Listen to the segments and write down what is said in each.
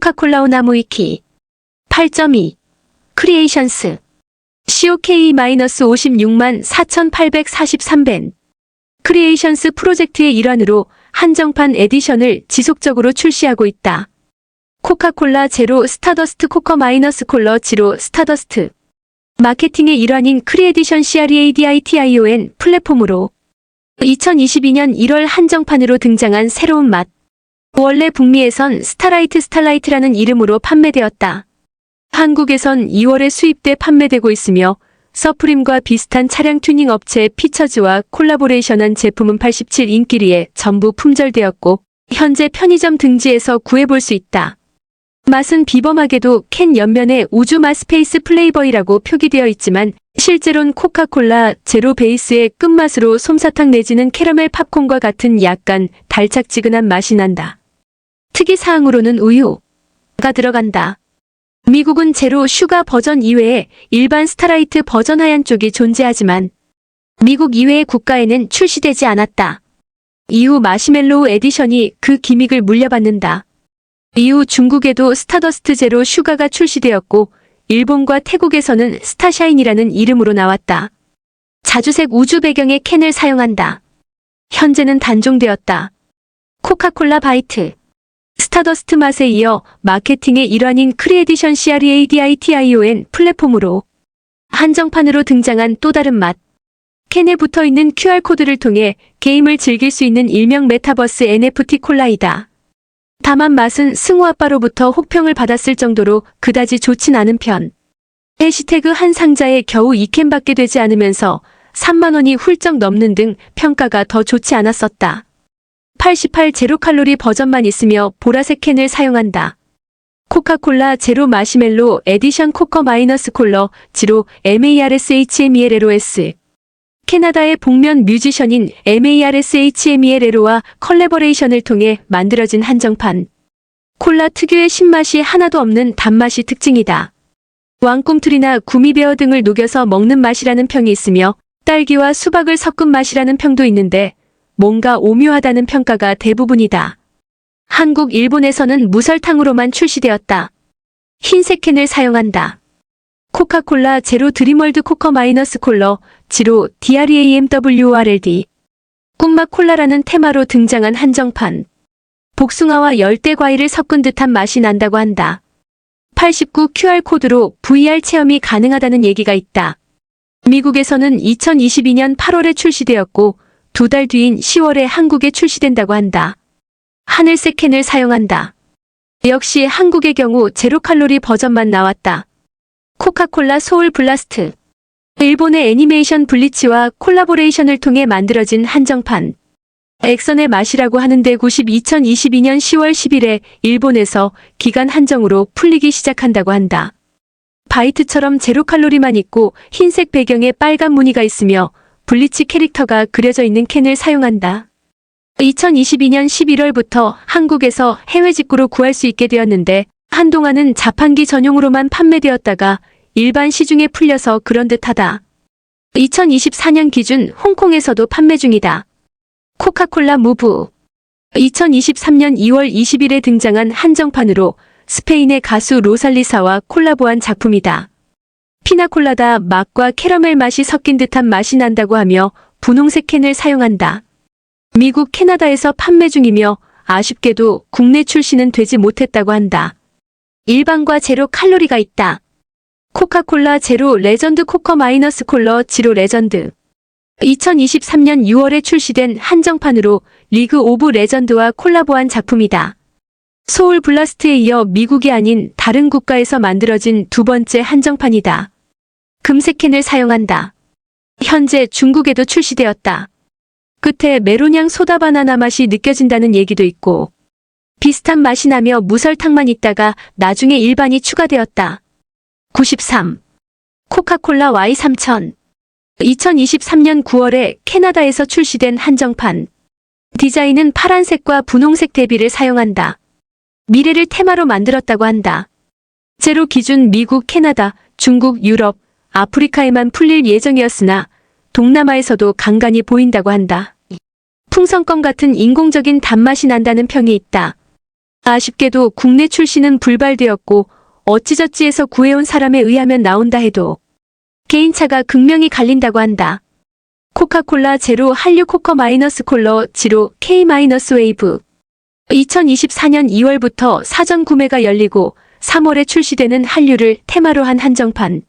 코카콜라 오나무이키 8.2 크리에이션스 COK-56만 4,843벤 크리에이션스 프로젝트의 일환으로 한정판 에디션을 지속적으로 출시하고 있다. 코카콜라 제로 스타더스트 코커 마이너스 콜러 지로 스타더스트 마케팅의 일환인 크리에디션 CREADITION 플랫폼으로 2022년 1월 한정판으로 등장한 새로운 맛. 원래 북미에선 스타라이트라는 이름으로 판매되었다. 한국에선 2월에 수입돼 판매되고 있으며 서프림과 비슷한 차량 튜닝 업체 피처즈와 콜라보레이션한 제품은 87인기리에 전부 품절되었고 현재 편의점 등지에서 구해볼 수 있다. 맛은 비범하게도 캔 옆면에 우주맛 스페이스 플레이버이라고 표기되어 있지만 실제로는 코카콜라 제로 베이스의 끝맛으로 솜사탕 내지는 캐러멜 팝콘과 같은 약간 달짝지근한 맛이 난다. 특이사항으로는 우유가 들어간다. 미국은 제로 슈가 버전 이외에 일반 스타라이트 버전 하얀 쪽이 존재하지만 미국 이외의 국가에는 출시되지 않았다. 이후 마시멜로우 에디션이 그 기믹을 물려받는다. 이후 중국에도 스타더스트 제로 슈가가 출시되었고 일본과 태국에서는 스타샤인이라는 이름으로 나왔다. 자주색 우주 배경의 캔을 사용한다. 현재는 단종되었다. 코카콜라 바이트 스타더스트 맛에 이어 마케팅의 일환인 크리에디션 CREADITION 플랫폼으로 한정판으로 등장한 또 다른 맛. 캔에 붙어있는 QR코드를 통해 게임을 즐길 수 있는 일명 메타버스 NFT 콜라이다. 다만 맛은 승우 아빠로부터 혹평을 받았을 정도로 그다지 좋진 않은 편. 해시태그 한 상자에 겨우 2캔밖에 되지 않으면서 3만원이 훌쩍 넘는 등 평가가 더 좋지 않았었다. 88 제로칼로리 버전만 있으며 보라색 캔을 사용한다. 코카콜라 제로 마시멜로 에디션 코커 마이너스 콜러 지로 MARSHMELLOS 캐나다의 복면 뮤지션인 MARSHMELLO와 컬래버레이션을 통해 만들어진 한정판. 콜라 특유의 신맛이 하나도 없는 단맛이 특징이다. 왕꿈틀이나 구미베어 등을 녹여서 먹는 맛이라는 평이 있으며 딸기와 수박을 섞은 맛이라는 평도 있는데 뭔가 오묘하다는 평가가 대부분이다. 한국, 일본에서는 무설탕으로만 출시되었다. 흰색 캔을 사용한다. 코카콜라 제로 드림월드 코커 마이너스 콜러 지로 DREAMWORLD 꿈맛 콜라라는 테마로 등장한 한정판. 복숭아와 열대 과일을 섞은 듯한 맛이 난다고 한다. 89 QR코드로 VR 체험이 가능하다는 얘기가 있다. 미국에서는 2022년 8월에 출시되었고 2달 뒤인 10월에 한국에 출시된다고 한다. 하늘색 캔을 사용한다. 역시 한국의 경우 제로칼로리 버전만 나왔다. 코카콜라 소울 블라스트 일본의 애니메이션 블리치와 콜라보레이션을 통해 만들어진 한정판. 액선의 맛이라고 하는데 2022년 10월 10일에 일본에서 기간 한정으로 풀리기 시작한다고 한다. 바이트처럼 제로칼로리만 있고 흰색 배경에 빨간 무늬가 있으며 블리치 캐릭터가 그려져 있는 캔을 사용한다. 2022년 11월부터 한국에서 해외 직구로 구할 수 있게 되었는데 한동안은 자판기 전용으로만 판매되었다가 일반 시중에 풀려서 그런 듯하다. 2024년 기준 홍콩에서도 판매 중이다. 코카콜라 무브 2023년 2월 20일에 등장한 한정판으로 스페인의 가수 로살리사와 콜라보한 작품이다. 피나콜라다 맛과 캐러멜 맛이 섞인 듯한 맛이 난다고 하며 분홍색 캔을 사용한다. 미국, 캐나다에서 판매 중이며 아쉽게도 국내 출시는 되지 못했다고 한다. 일반과 제로 칼로리가 있다. 코카콜라 제로 레전드 코커 마이너스 콜러 지로 레전드 2023년 6월에 출시된 한정판으로 리그 오브 레전드와 콜라보한 작품이다. 소울 블라스트에 이어 미국이 아닌 다른 국가에서 만들어진 두 번째 한정판이다. 금색 캔을 사용한다. 현재 중국에도 출시되었다. 끝에 메론향 소다 바나나 맛이 느껴진다는 얘기도 있고 비슷한 맛이 나며 무설탕만 있다가 나중에 일반이 추가되었다. 93. 코카콜라 Y3000 2023년 9월에 캐나다에서 출시된 한정판. 디자인은 파란색과 분홍색 대비를 사용한다. 미래를 테마로 만들었다고 한다. 제로 기준 미국, 캐나다, 중국, 유럽, 아프리카에만 풀릴 예정이었으나 동남아에서도 간간히 보인다고 한다. 풍선껌 같은 인공적인 단맛이 난다는 평이 있다. 아쉽게도 국내 출시는 불발되었고 어찌저찌해서 구해온 사람에 의하면 나온다 해도 개인차가 극명히 갈린다고 한다. 코카콜라 제로 한류 코커 마이너스 콜러 지로 K 마이너스 웨이브 2024년 2월부터 사전 구매가 열리고 3월에 출시되는 한류를 테마로 한 한정판.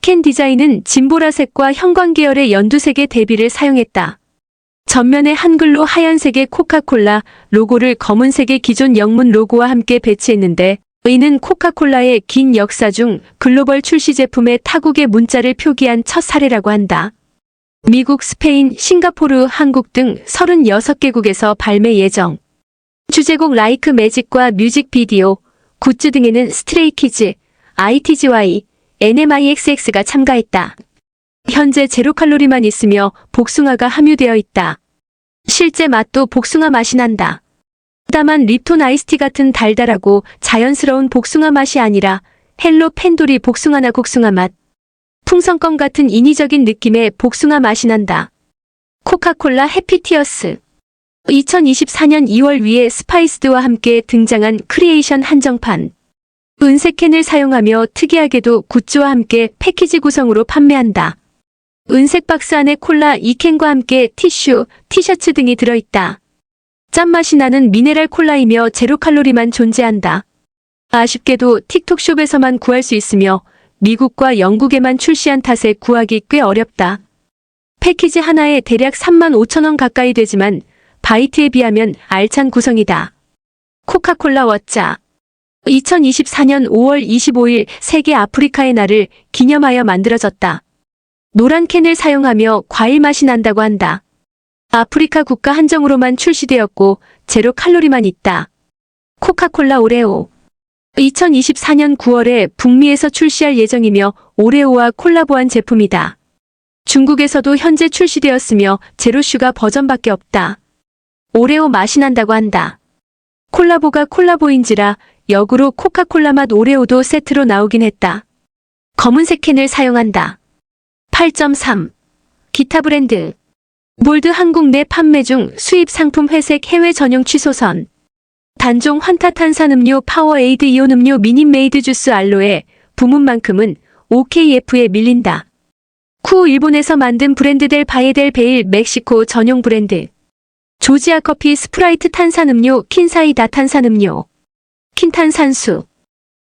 캔 디자인은 진보라색과 형광 계열의 연두색의 대비를 사용했다. 전면에 한글로 하얀색의 코카콜라 로고를 검은색의 기존 영문 로고와 함께 배치했는데 이는 코카콜라의 긴 역사 중 글로벌 출시 제품의 타국의 문자를 표기한 첫 사례라고 한다. 미국, 스페인, 싱가포르, 한국 등 36개국에서 발매 예정. 주제곡 라이크 매직과 뮤직비디오, 굿즈 등에는 스트레이키즈, ITZY, NMIXX가 참가했다. 현재 제로 칼로리만 있으며 복숭아가 함유되어 있다. 실제 맛도 복숭아 맛이 난다. 다만 립톤 아이스티 같은 달달하고 자연스러운 복숭아 맛이 아니라 헬로 펜돌이 복숭아나 곡숭아 맛. 풍선껌 같은 인위적인 느낌의 복숭아 맛이 난다. 코카콜라 해피티어스 2024년 2월 위에 스파이스드와 함께 등장한 크리에이션 한정판. 은색 캔을 사용하며 특이하게도 굿즈와 함께 패키지 구성으로 판매한다. 은색 박스 안에 콜라 2캔과 함께 티슈, 티셔츠 등이 들어있다. 짠맛이 나는 미네랄 콜라이며 제로 칼로리만 존재한다. 아쉽게도 틱톡숍에서만 구할 수 있으며 미국과 영국에만 출시한 탓에 구하기 꽤 어렵다. 패키지 하나에 대략 35,000원 가까이 되지만 바이트에 비하면 알찬 구성이다. 코카콜라 워짜 2024년 5월 25일 세계 아프리카의 날을 기념하여 만들어졌다. 노란 캔을 사용하며 과일 맛이 난다고 한다. 아프리카 국가 한정으로만 출시되었고 제로 칼로리만 있다. 코카콜라 오레오 2024년 9월에 북미에서 출시할 예정이며 오레오와 콜라보한 제품이다. 중국에서도 현재 출시되었으며 제로슈가 버전밖에 없다. 오레오 맛이 난다고 한다. 콜라보가 콜라보인지라 역으로 코카콜라 맛 오레오도 세트로 나오긴 했다. 검은색 캔을 사용한다. 8.3 기타 브랜드 몰드 한국 내 판매 중 수입 상품 회색 해외 전용 취소선 단종 환타 탄산음료 파워에이드 이온 음료 미닌메이드 주스 알로에 부문만큼은 OKF에 밀린다. 쿠 일본에서 만든 브랜드 델 바에 델 베일 멕시코 전용 브랜드 조지아 커피 스프라이트 탄산음료 킨사이다 탄산음료 킨탄산수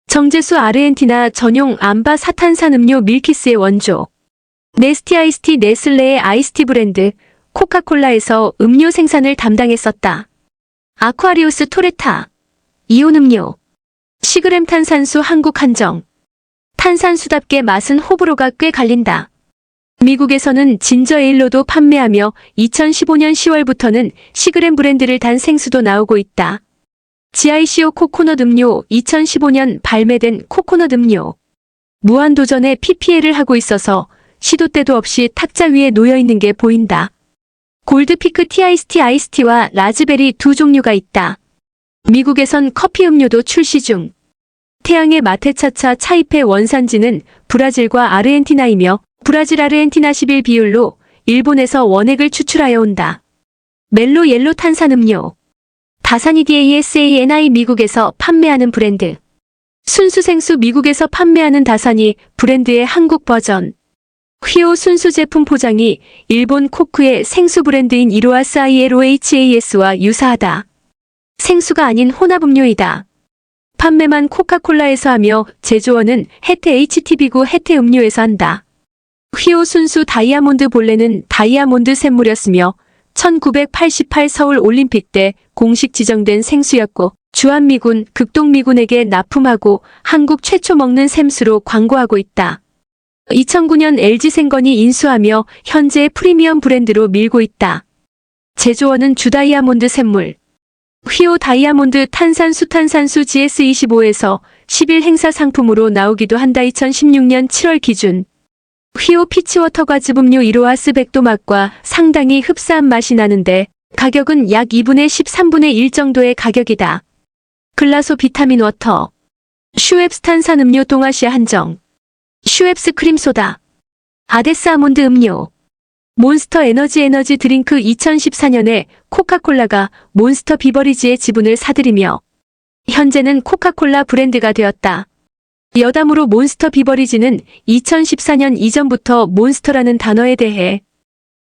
정제수 아르헨티나 전용 암바 사탄산음료 밀키스의 원조 네스티 아이스티 네슬레의 아이스티 브랜드 코카콜라에서 음료 생산을 담당했었다. 아쿠아리우스 토레타 이온 음료 시그램 탄산수 한국 한정 탄산수답게 맛은 호불호가 꽤 갈린다. 미국에서는 진저 에일로도 판매하며 2015년 10월부터는 시그램 브랜드를 단 생수도 나오고 있다. GICO 코코넛 음료 2015년 발매된 코코넛 음료 무한도전에 PPL을 하고 있어서 시도 때도 없이 탁자 위에 놓여있는 게 보인다. 골드피크 티아이스티 아이스티와 라즈베리 두 종류가 있다. 미국에선 커피 음료도 출시 중. 태양의 마테차차 차이페 원산지는 브라질과 아르헨티나이며 브라질 아르헨티나 11 비율로 일본에서 원액을 추출하여 온다. 멜로 옐로 탄산음료 다사니 DASANI 미국에서 판매하는 브랜드 순수생수 미국에서 판매하는 다사니 브랜드의 한국 버전 휘오 순수 제품 포장이 일본 코크의 생수 브랜드인 이로하스 ILOHAS와 유사하다. 생수가 아닌 혼합음료이다. 판매만 코카콜라에서 하며 제조원은 해태 HTB구 해태 음료에서 한다. 휘오 순수 다이아몬드 본래는 다이아몬드 샘물이었으며 1988 서울 올림픽 때 공식 지정된 생수였고 주한미군, 극동미군에게 납품하고 한국 최초 먹는 샘수로 광고하고 있다. 2009년 LG생건이 인수하며 현재의 프리미엄 브랜드로 밀고 있다. 제조원은 주다이아몬드 샘물. 휘오 다이아몬드 탄산수 GS25에서 10일 행사 상품으로 나오기도 한다. 2016년 7월 기준. 휘오 피치워터 과즙음료 이로하스 100도 맛과 상당히 흡사한 맛이 나는데 가격은 약 2분의 13분의 1 정도의 가격이다. 글라소 비타민 워터. 슈엡스 탄산음료 동아시아 한정. 슈엡스 크림소다. 아데스 아몬드 음료. 몬스터 에너지 드링크 2014년에 코카콜라가 몬스터 비버리지의 지분을 사들이며 현재는 코카콜라 브랜드가 되었다. 여담으로 몬스터 비버리지는 2014년 이전부터 몬스터라는 단어에 대해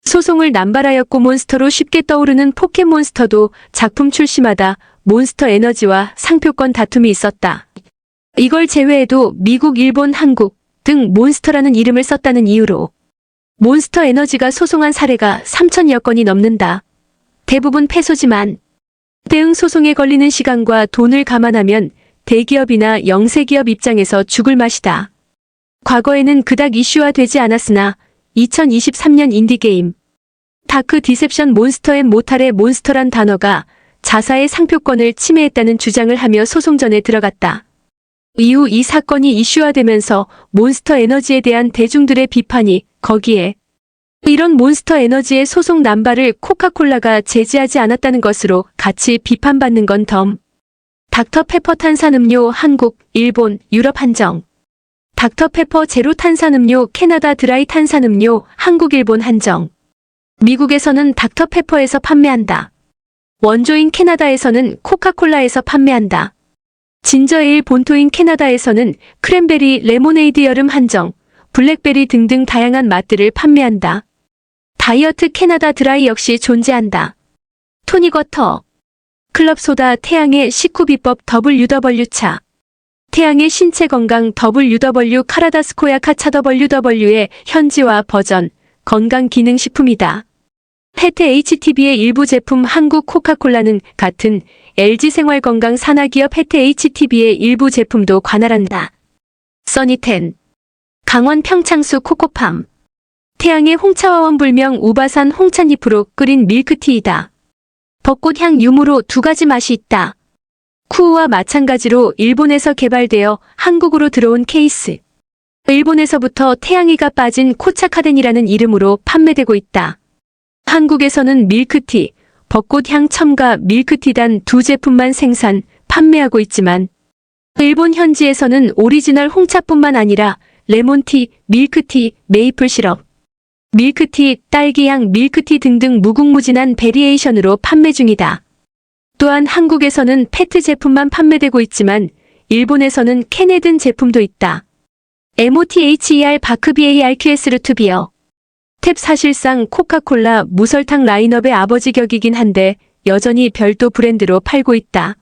소송을 남발하였고 몬스터로 쉽게 떠오르는 포켓몬스터도 작품 출시마다 몬스터 에너지와 상표권 다툼이 있었다. 이걸 제외해도 미국, 일본, 한국 등 몬스터라는 이름을 썼다는 이유로 몬스터 에너지가 소송한 사례가 3,000여 건이 넘는다. 대부분 패소지만 대응 소송에 걸리는 시간과 돈을 감안하면 대기업이나 영세기업 입장에서 죽을 맛이다. 과거에는 그닥 이슈화되지 않았으나 2023년 인디게임 다크 디셉션 몬스터앤 모탈의 몬스터란 단어가 자사의 상표권을 침해했다는 주장을 하며 소송전에 들어갔다. 이후 이 사건이 이슈화되면서 몬스터 에너지에 대한 대중들의 비판이 거기에 이런 몬스터 에너지의 소송 남발을 코카콜라가 제지하지 않았다는 것으로 같이 비판받는 건 덤. 닥터페퍼 탄산음료 한국, 일본, 유럽 한정. 닥터페퍼 제로 탄산음료 캐나다 드라이 탄산음료 한국, 일본 한정. 미국에서는 닥터페퍼에서 판매한다. 원조인 캐나다에서는 코카콜라에서 판매한다. 진저에일 본토인 캐나다에서는 크랜베리, 레모네이드 여름 한정, 블랙베리 등등 다양한 맛들을 판매한다. 다이어트 캐나다 드라이 역시 존재한다. 토닉워터, 클럽소다 태양의 식후 비법 WW차, 태양의 신체 건강 WW 카라다스코야 카차 WW의 현지화 버전, 건강기능식품이다. 해태 HTB의 일부 제품 한국 코카콜라는 같은 LG생활건강 산하기업 해태 HTB의 일부 제품도 관할한다. 써니텐, 강원 평창수 코코팜, 태양의 홍차와원 불명 우바산 홍찻잎으로 끓인 밀크티이다. 벚꽃향 유무로 두 가지 맛이 있다. 쿠우와 마찬가지로 일본에서 개발되어 한국으로 들어온 케이스. 일본에서부터 태양이가 빠진 코차카덴이라는 이름으로 판매되고 있다. 한국에서는 밀크티, 벚꽃향 첨가 밀크티 단 두 제품만 생산, 판매하고 있지만 일본 현지에서는 오리지널 홍차뿐만 아니라 레몬티, 밀크티, 메이플 시럽, 밀크티, 딸기향 밀크티 등등 무궁무진한 베리에이션으로 판매 중이다. 또한 한국에서는 페트 제품만 판매되고 있지만 일본에서는 캔에 든 제품도 있다. MOTHER 바크BARQS 루트비어. 탭 사실상 코카콜라 무설탕 라인업의 아버지 격이긴 한데 여전히 별도 브랜드로 팔고 있다.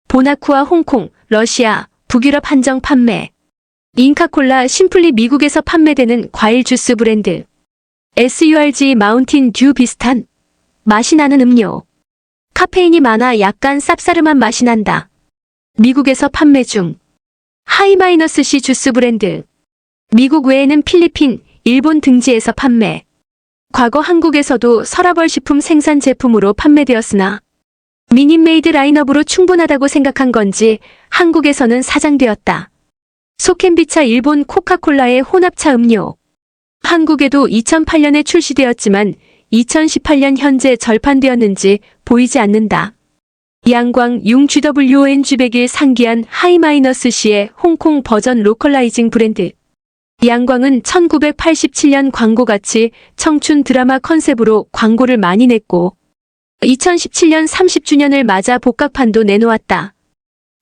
보나쿠와 홍콩, 러시아, 북유럽 한정 판매. 잉카콜라 심플리 미국에서 판매되는 과일 주스 브랜드. SURG 마운틴 듀 비슷한 맛이 나는 음료. 카페인이 많아 약간 쌉싸름한 맛이 난다. 미국에서 판매 중. 하이마이너스 C 주스 브랜드. 미국 외에는 필리핀, 일본 등지에서 판매. 과거 한국에서도 서라벌 식품 생산 제품으로 판매되었으나 미니메이드 라인업으로 충분하다고 생각한 건지 한국에서는 사장되었다. 소켄비차 일본 코카콜라의 혼합차 음료. 한국에도 2008년에 출시되었지만 2018년 현재 절판되었는지 보이지 않는다. 양광 융 GWONG100일 상기한 하이마이너스C의 홍콩 버전 로컬라이징 브랜드. 양광은 1987년 광고같이 청춘 드라마 컨셉으로 광고를 많이 냈고 2017년 30주년을 맞아 복각판도 내놓았다.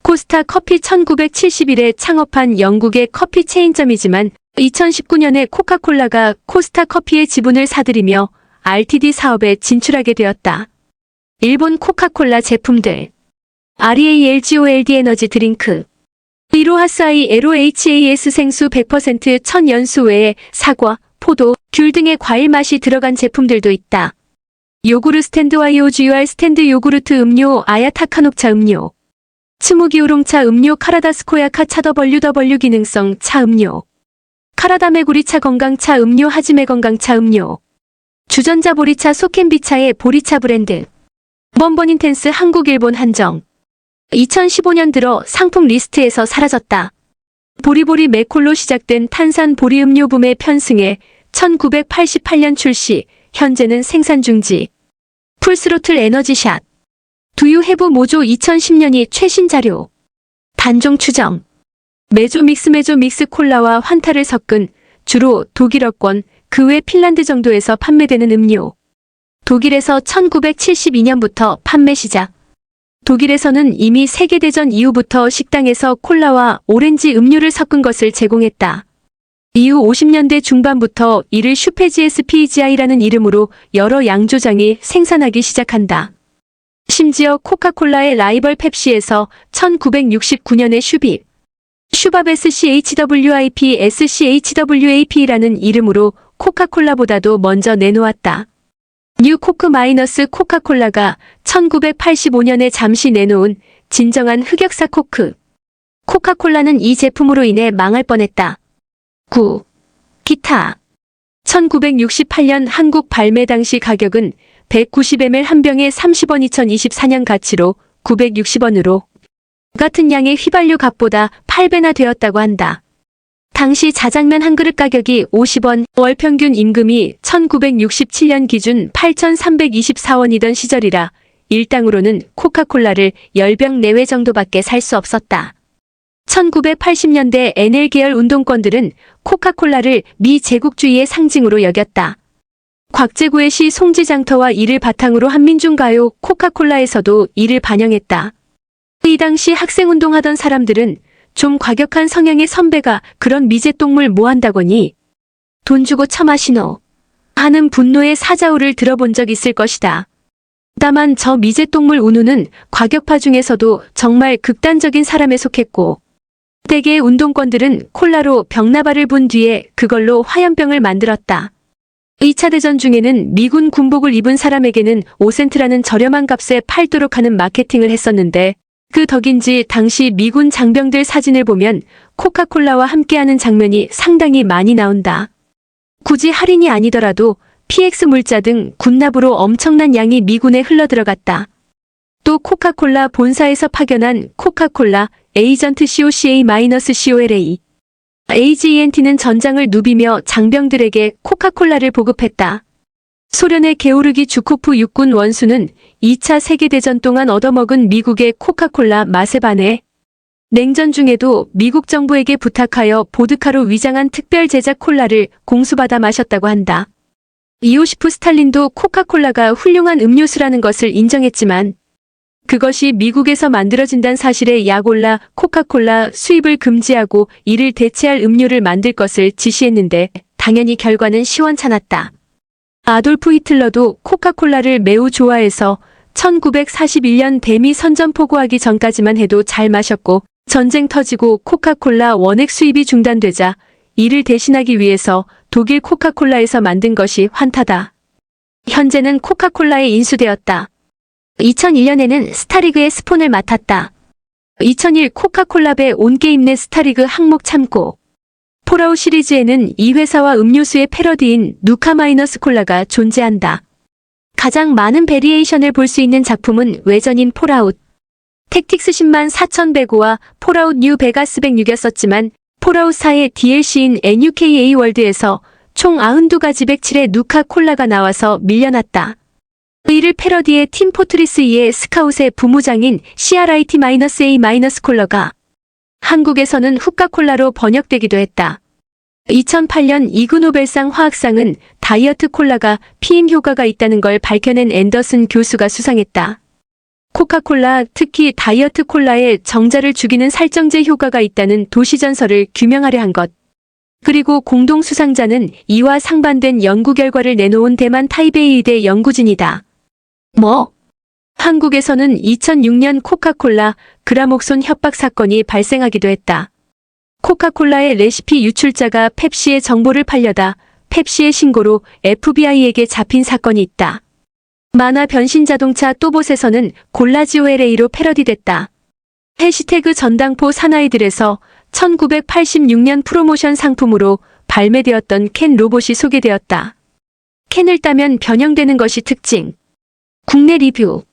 코스타 커피 1971에 창업한 영국의 커피 체인점이지만 2019년에 코카콜라가 코스타 커피의 지분을 사들이며 RTD 사업에 진출하게 되었다. 일본 코카콜라 제품들. REALGOLD 에너지 드링크. 이로하스아이 LOHAS 생수 100% 천연수 외에 사과, 포도, 귤 등의 과일 맛이 들어간 제품들도 있다. 요구르 스탠드 YOGUR 스탠드 요구르트 음료 아야타카녹차 음료. 츠무기 우롱차 음료 카라다스코야카 차 WW 기능성 차 음료. 카라다메 구리차 건강차 음료 하지메 건강차 음료. 주전자 보리차 소켄비차의 보리차 브랜드. 번번인텐스 한국 일본 한정. 2015년 들어 상품 리스트에서 사라졌다. 보리보리 맥콜로 시작된 탄산 보리 음료 붐에 편승해 1988년 출시, 현재는 생산 중지. 풀스로틀 에너지샷. 두유 해부 모조 2010년이 최신 자료. 단종 추정. 메조 믹스 콜라와 환타를 섞은 주로 독일어권, 그 외 핀란드 정도에서 판매되는 음료. 독일에서 1972년부터 판매 시작. 독일에서는 이미 세계대전 이후부터 식당에서 콜라와 오렌지 음료를 섞은 것을 제공했다. 이후 50년대 중반부터 이를 슈페지에스 PGI라는 이름으로 여러 양조장이 생산하기 시작한다. 심지어 코카콜라의 라이벌 펩시에서 1969년에 슈밥 SCHWIP/SCHWAP라는 이름으로 코카콜라보다도 먼저 내놓았다. 뉴 코크 마이너스 코카콜라가 1985년에 잠시 내놓은 진정한 흑역사 코크. 코카콜라는 이 제품으로 인해 망할 뻔했다. 9. 기타. 1968년 한국 발매 당시 가격은 190ml 한 병에 30원, 2024년 가치로 960원으로 같은 양의 휘발유 값보다 8배나 되었다고 한다. 당시 자장면 한 그릇 가격이 50원, 월 평균 임금이 1967년 기준 8,324원이던 시절이라 일당으로는 코카콜라를 10병 내외 정도밖에 살 수 없었다. 1980년대 NL 계열 운동권들은 코카콜라를 미 제국주의의 상징으로 여겼다. 곽재구의 시 송지장터와 이를 바탕으로 한민중가요 코카콜라에서도 이를 반영했다. 이 당시 학생운동하던 사람들은 좀 과격한 성향의 선배가 그런 미제똥물 뭐 한다거니 돈 주고 처마시노 하는 분노의 사자우를 들어본 적 있을 것이다. 다만 저 미제똥물 운우는 과격파 중에서도 정말 극단적인 사람에 속했고 대개의 운동권들은 콜라로 병나발을 분 뒤에 그걸로 화염병을 만들었다. 2차 대전 중에는 미군 군복을 입은 사람에게는 5센트라는 저렴한 값에 팔도록 하는 마케팅을 했었는데 그 덕인지 당시 미군 장병들 사진을 보면 코카콜라와 함께하는 장면이 상당히 많이 나온다. 굳이 할인이 아니더라도 PX 물자 등 군납으로 엄청난 양이 미군에 흘러들어갔다. 또 코카콜라 본사에서 파견한 코카콜라 에이전트 COCA-COLA AGENT는 전장을 누비며 장병들에게 코카콜라를 보급했다. 소련의 게오르기 주코프 육군 원수는 2차 세계대전 동안 얻어먹은 미국의 코카콜라 맛에 반해 냉전 중에도 미국 정부에게 부탁하여 보드카로 위장한 특별 제작 콜라를 공수받아 마셨다고 한다. 이오시프 스탈린도 코카콜라가 훌륭한 음료수라는 것을 인정했지만 그것이 미국에서 만들어진다는 사실에 약올라 코카콜라 수입을 금지하고 이를 대체할 음료를 만들 것을 지시했는데 당연히 결과는 시원찮았다. 아돌프 히틀러도 코카콜라를 매우 좋아해서 1941년 대미 선전포고하기 전까지만 해도 잘 마셨고 전쟁 터지고 코카콜라 원액 수입이 중단되자 이를 대신하기 위해서 독일 코카콜라에서 만든 것이 환타다. 현재는 코카콜라에 인수되었다. 2001년에는 스타리그의 스폰을 맡았다. 2001 코카콜라배 온게임 내 스타리그 항목 참고. 폴아웃 시리즈에는 이 회사와 음료수의 패러디인 누카 마이너스 콜라가 존재한다. 가장 많은 베리에이션을 볼 수 있는 작품은 외전인 폴아웃. 택틱스 10만 4,105와 폴아웃 뉴 베가스 106이었었지만 폴아웃 4의 DLC인 NUKA 월드에서 총 92가지 107의 누카 콜라가 나와서 밀려났다. 이를 패러디해 팀 포트리스 2의 스카웃의 부무장인 CRIT-A- 콜라가 한국에서는 후카콜라로 번역되기도 했다. 2008년 이그 노벨상 화학상은 다이어트 콜라가 피임 효과가 있다는 걸 밝혀낸 앤더슨 교수가 수상했다. 코카콜라, 특히 다이어트 콜라에 정자를 죽이는 살정제 효과가 있다는 도시전설을 규명하려 한 것. 그리고 공동 수상자는 이와 상반된 연구 결과를 내놓은 대만 타이베이 의대 연구진이다. 한국에서는 2006년 코카콜라 그라목손 협박 사건이 발생하기도 했다. 코카콜라의 레시피 유출자가 펩시의 정보를 팔려다 펩시의 신고로 FBI에게 잡힌 사건이 있다. 만화 변신자동차 또봇에서는 골라지오 LA로 패러디됐다. 해시태그 전당포 사나이들에서 1986년 프로모션 상품으로 발매되었던 캔 로봇이 소개되었다. 캔을 따면 변형되는 것이 특징. 국내 리뷰.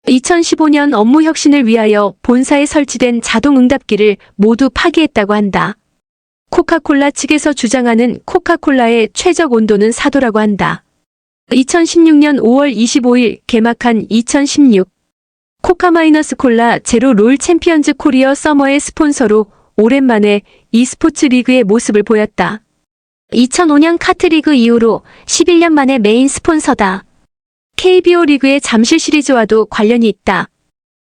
2015년 업무 혁신을 위하여 본사에 설치된 자동 응답기를 모두 파기했다고 한다. 코카콜라 측에서 주장하는 코카콜라의 최적 온도는 4도라고 한다. 2016년 5월 25일 개막한 2016 코카-콜라 제로 롤 챔피언즈 코리어 서머의 스폰서로 오랜만에 e스포츠 리그의 모습을 보였다. 2005년 카트리그 이후로 11년 만에 메인 스폰서다. KBO 리그의 잠실 시리즈와도 관련이 있다.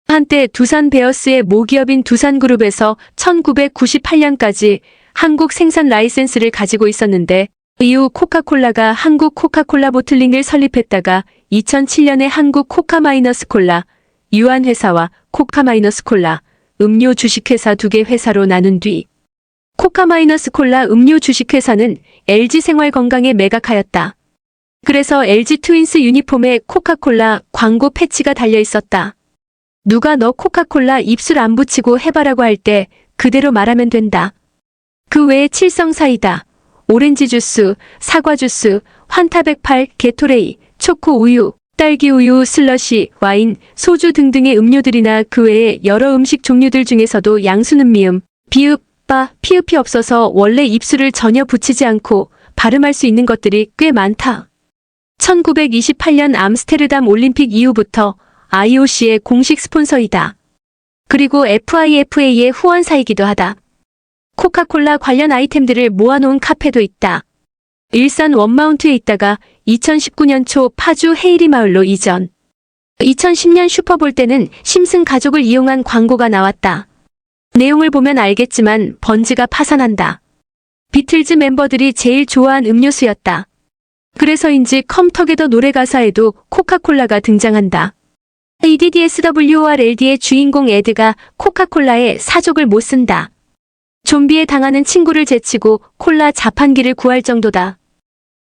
한때 두산 베어스의 모기업인 두산그룹에서 1998년까지 한국 생산 라이센스를 가지고 있었는데 이후 코카콜라가 한국 코카콜라 보틀링을 설립했다가 2007년에 한국 코카마이너스콜라, 유한회사와 코카마이너스콜라, 음료 주식회사 두 개 회사로 나눈 뒤 코카마이너스콜라 음료 주식회사는 LG생활건강에 매각하였다. 그래서 LG 트윈스 유니폼에 코카콜라 광고 패치가 달려 있었다. 누가 너 코카콜라 입술 안 붙이고 해봐라고 할 때 그대로 말하면 된다. 그 외에 칠성사이다, 오렌지 주스, 사과 주스, 환타108, 게토레이, 초코 우유, 딸기 우유, 슬러시, 와인, 소주 등등의 음료들이나 그 외에 여러 음식 종류들 중에서도 양수는 미음, 비읍, 빠, 피읍이 없어서 원래 입술을 전혀 붙이지 않고 발음할 수 있는 것들이 꽤 많다. 1928년 암스테르담 올림픽 이후부터 IOC의 공식 스폰서이다. 그리고 FIFA의 후원사이기도 하다. 코카콜라 관련 아이템들을 모아놓은 카페도 있다. 일산 원마운트에 있다가 2019년 초 파주 헤이리 마을로 이전. 2010년 슈퍼볼 때는 심슨 가족을 이용한 광고가 나왔다. 내용을 보면 알겠지만 번지가 파산한다. 비틀즈 멤버들이 제일 좋아한 음료수였다. 그래서인지 컴터게더 노래 가사에도 코카콜라가 등장한다. EDDSWORLD의 주인공 에드가 코카콜라에 사족을 못 쓴다. 좀비에 당하는 친구를 제치고 콜라 자판기를 구할 정도다.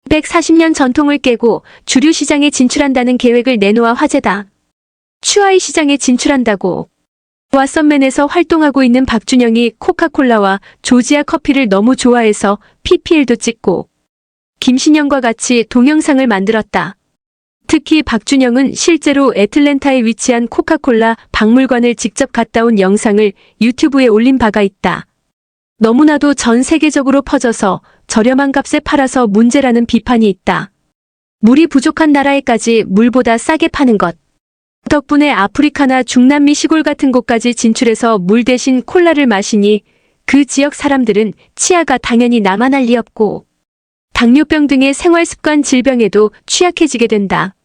140년 전통을 깨고 주류 시장에 진출한다는 계획을 내놓아 화제다. 추아이 시장에 진출한다고. 왓썸맨에서 활동하고 있는 박준영이 코카콜라와 조지아 커피를 너무 좋아해서 PPL도 찍고 김신영과 같이 동영상을 만들었다. 특히 박준영은 실제로 애틀랜타에 위치한 코카콜라 박물관을 직접 갔다 온 영상을 유튜브에 올린 바가 있다. 너무나도 전 세계적으로 퍼져서 저렴한 값에 팔아서 문제라는 비판이 있다. 물이 부족한 나라에까지 물보다 싸게 파는 것. 덕분에 아프리카나 중남미 시골 같은 곳까지 진출해서 물 대신 콜라를 마시니 그 지역 사람들은 치아가 당연히 남아날 리 없고 당뇨병 등의 생활습관 질병에도 취약해지게 된다.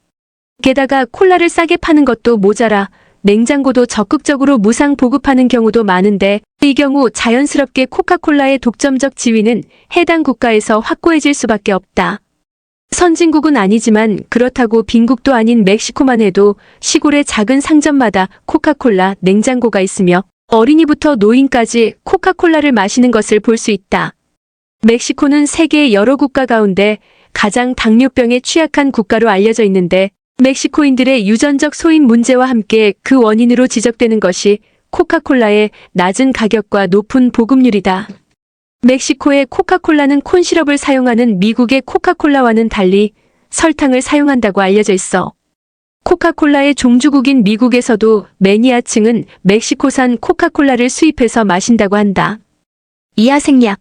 게다가 콜라를 싸게 파는 것도 모자라 냉장고도 적극적으로 무상 보급하는 경우도 많은데 이 경우 자연스럽게 코카콜라의 독점적 지위는 해당 국가에서 확고해질 수밖에 없다. 선진국은 아니지만 그렇다고 빈국도 아닌 멕시코만 해도 시골의 작은 상점마다 코카콜라 냉장고가 있으며 어린이부터 노인까지 코카콜라를 마시는 것을 볼 수 있다. 멕시코는 세계의 여러 국가 가운데 가장 당뇨병에 취약한 국가로 알려져 있는데 멕시코인들의 유전적 소인 문제와 함께 그 원인으로 지적되는 것이 코카콜라의 낮은 가격과 높은 보급률이다. 멕시코의 코카콜라는 콘시럽을 사용하는 미국의 코카콜라와는 달리 설탕을 사용한다고 알려져 있어. 코카콜라의 종주국인 미국에서도 매니아층은 멕시코산 코카콜라를 수입해서 마신다고 한다. 이하 생략.